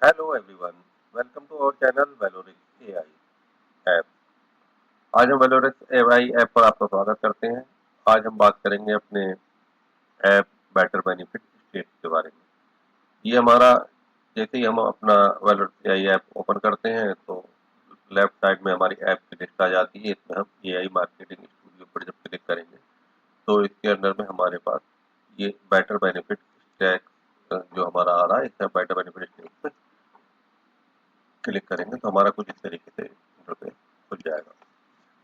Hello everyone, welcome to our channel Velorix AI app. आज हम वेलोरिक्स AI app पर आपका स्वागत करते हैं। आज हम बात करेंगे अपने ऐप बेटर बेनिफिट स्टेट्स के बारे में। ये हमारा जैसे ही हम अपना वेलोरिक्स एआई ऐप ओपन करते हैं तो लेफ्ट साइड में हमारी ऐप की लिस्ट आ जाती है। इसमें हम एआई मार्केटिंग स्टूडियो पर जब क्लिक करेंगे तो इसके अंदर में हमारे पास ये बेटर बेनिफिट स्टैक जो हमारा आ रहा है, इसमें बेटर बेनिफिट स्टैक क्लिक करेंगे तो हमारा कुछ इस तरीके से इंटरफेस खुल जाएगा।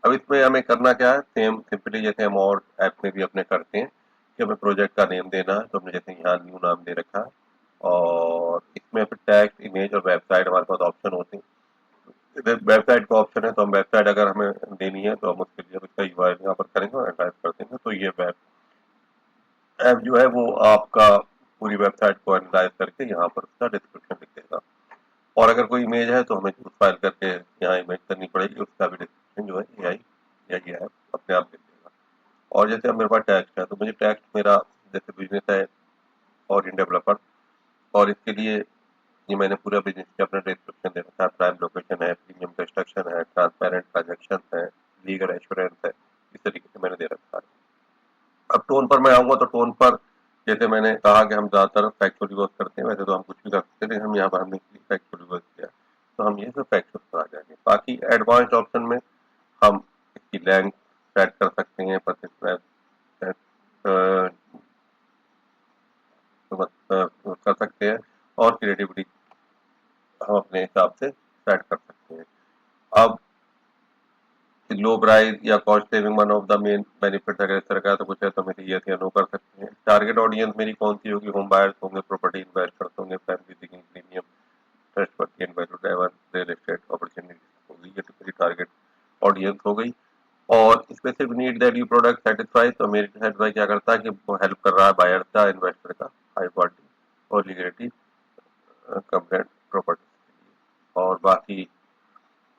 अब इसमें हमें करना क्या है, सेम सिंपली जैसे हम और ऐप में भी अपने करते हैं कि हमें प्रोजेक्ट का नेम देना है। तो हमने जैसे यहाँ न्यू नाम दे रखा है और इसमें फिर टैक्स, इमेज और वेबसाइट हमारे पास ऑप्शन होते हैं। इधर वेबसाइट का ऑप्शन है तो हम वेबसाइट अगर हमें देनी है तो हम उसके लिए उसका यूआरएल यहाँ पर करेंगे और टाइप कर देंगे तो ये वेब ऐप जो है वो आपका पूरी वेबसाइट को एनालाइज करके यहाँ पर उसका डिस्क्रिप्शन लिख देगा। और अगर कोई इमेज है तो हमें चूज फाइल करके यहाँ इमेज करनी पड़ेगी, उसका भी डिस्क्रिप्शन जो है एआई या ये ऐप अपने आप लिख देगा। और जैसे अब मेरे पास टेक्स्ट है तो मुझे टेक्स्ट मेरा जैसे बिजनेस है और इन डेवलपर, और इसके लिए ये मैंने पूरा बिजनेस का अपना डिस्क्रिप्शन दे रखा है। प्राइम लोकेशन है, प्रीमियम कंस्ट्रक्शन है, ट्रांसपेरेंट ट्रांजेक्शन है, लीगल एश्योरेंस है, इस तरीके से मैंने दे रखा है। अब टोन पर मैं आऊंगा तो टोन पर जैसे मैंने कहा कि हम ज़्यादातर फैक्चुअल यूज करते हैं, वैसे तो हम कुछ भी कर सकते हैं लेकिन हम यहाँ पर हमने फैक्चुअल यूज किया तो हम ये सब फैक्चुअल पर आ जाएंगे। बाकी एडवांस्ड ऑप्शन में हम इसकी लेंथ सेट कर सकते हैं, कर सकते हैं और क्रिएटिविटी हम अपने हिसाब से सेट कर सकते हैं। अब लो प्राइस या cost saving one of the main benefit अगर इस तरह का तो कुछ है तो हम इसे यस या नो कर सकते हैं। टारगेट ऑडियंस मेरी कौन सी होगी, होम बायर्स होंगे, प्रॉपर्टी इन्वेस्टर्स होंगे, family seeking premium, trustworthy and value driven real estate opportunities होगी। ये तो मेरी टारगेट ऑडियंस हो गई। और specific need that you product satisfy, तो मेरी सेटिस्फाई क्या करता है कि वो हेल्प कर रहा है बायर का, इन्वेस्टर का, हाई क्वालिटी और लीगलिटी कंप्लेंट प्रॉपर्टी। और बाकी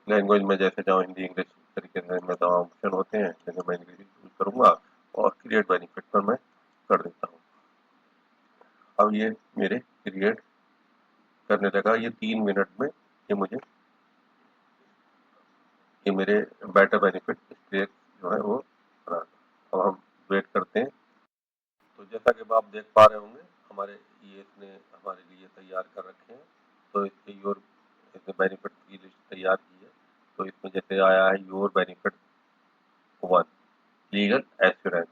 लैंग्वेज में जैसे चाहो हिंदी इंग्लिश तरीके से मैं तमाम ऑप्शन होते हैं, लेकिन मैं इंग्लिश यूज करूंगा और क्रिएट बेनिफिट पर मैं कर देता हूँ। अब ये मेरे क्रिएट करने लगा, ये 3 मिनट में ये मेरे बेटर बेनिफिट स्टेक जो है वो बना। अब हम वेट करते हैं। तो जैसा कि आप देख पा रहे होंगे हमारे ये इसने हमारे लिए तैयार कर रखे हैं। तो इसके योर इसने बेनिफिट की लिस्ट तैयार की है। तो इसमें जैसे आया है your benefit one, legal assurance,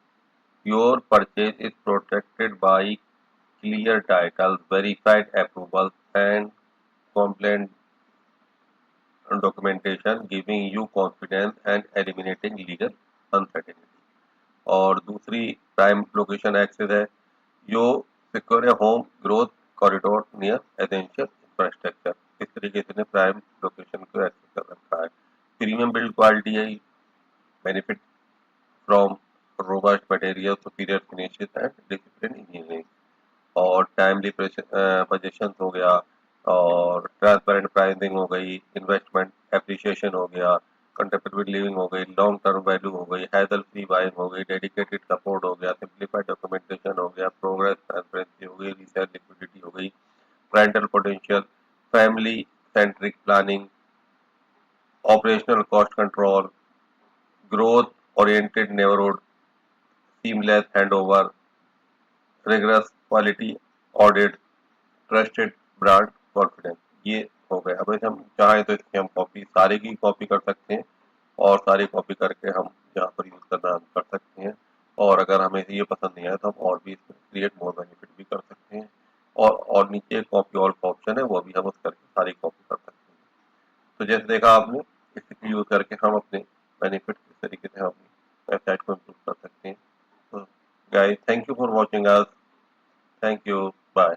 your purchase is protected by clear titles, verified approvals, and compliant documentation, giving you confidence and eliminating legal uncertainty. और दूसरी प्राइम लोकेशन एक्सेस है, यो secure home growth corridor near essential infrastructure. इस तरीके से prime location को access कर रखा है। प्रीमियम बिल्ड क्वालिटी है, benefit from robust material, superior finishes and discipline engineering. और टाइमली पोजीशन हो गया, और ट्रांसपेरेंट प्राइसिंग हो गई, इन्वेस्टमेंट एप्रिसिएशन हो गया, कंटेम्परेरी लिविंग हो गई, लॉन्ग टर्म वैल्यू हो गई, हैजल फ्री बाइंग हो गई, डेडिकेटेड सपोर्ट हो गया, सिंप्लीफाइड डॉक्यूमेंटेशन हो गया, प्रोग्रेस ट्रांसपेरेंसी हो गई, रिसर्च लिक्विडिटी हो गई, parental potential, family centric planning, operational cost control, growth oriented neighbourhood, seamless handover, rigorous quality audit, trusted brand confidence. ये हो गया। अब हम चाहें तो इसकी हम कॉपी सारे की कॉपी कर सकते हैं और सारी कॉपी करके हम यहाँ पर यूज करना कर सकते हैं। और अगर हमें ये पसंद नहीं आया तो हम और भी इसमें क्रिएट मोर बेनिफिट भी कर सकते हैं। और नीचे कॉपी ऑल का ऑप्शन है, वो भी हम उस करके सारी कॉपी कर सकते हैं। तो जैसे देखा आपने, इसकी यूज करके हम अपने बेनिफिट किस तरीके से हम अपनी वेबसाइट को इम्प्रूव कर सकते हैं। तो guys, thank you for watching us. Thank you, bye.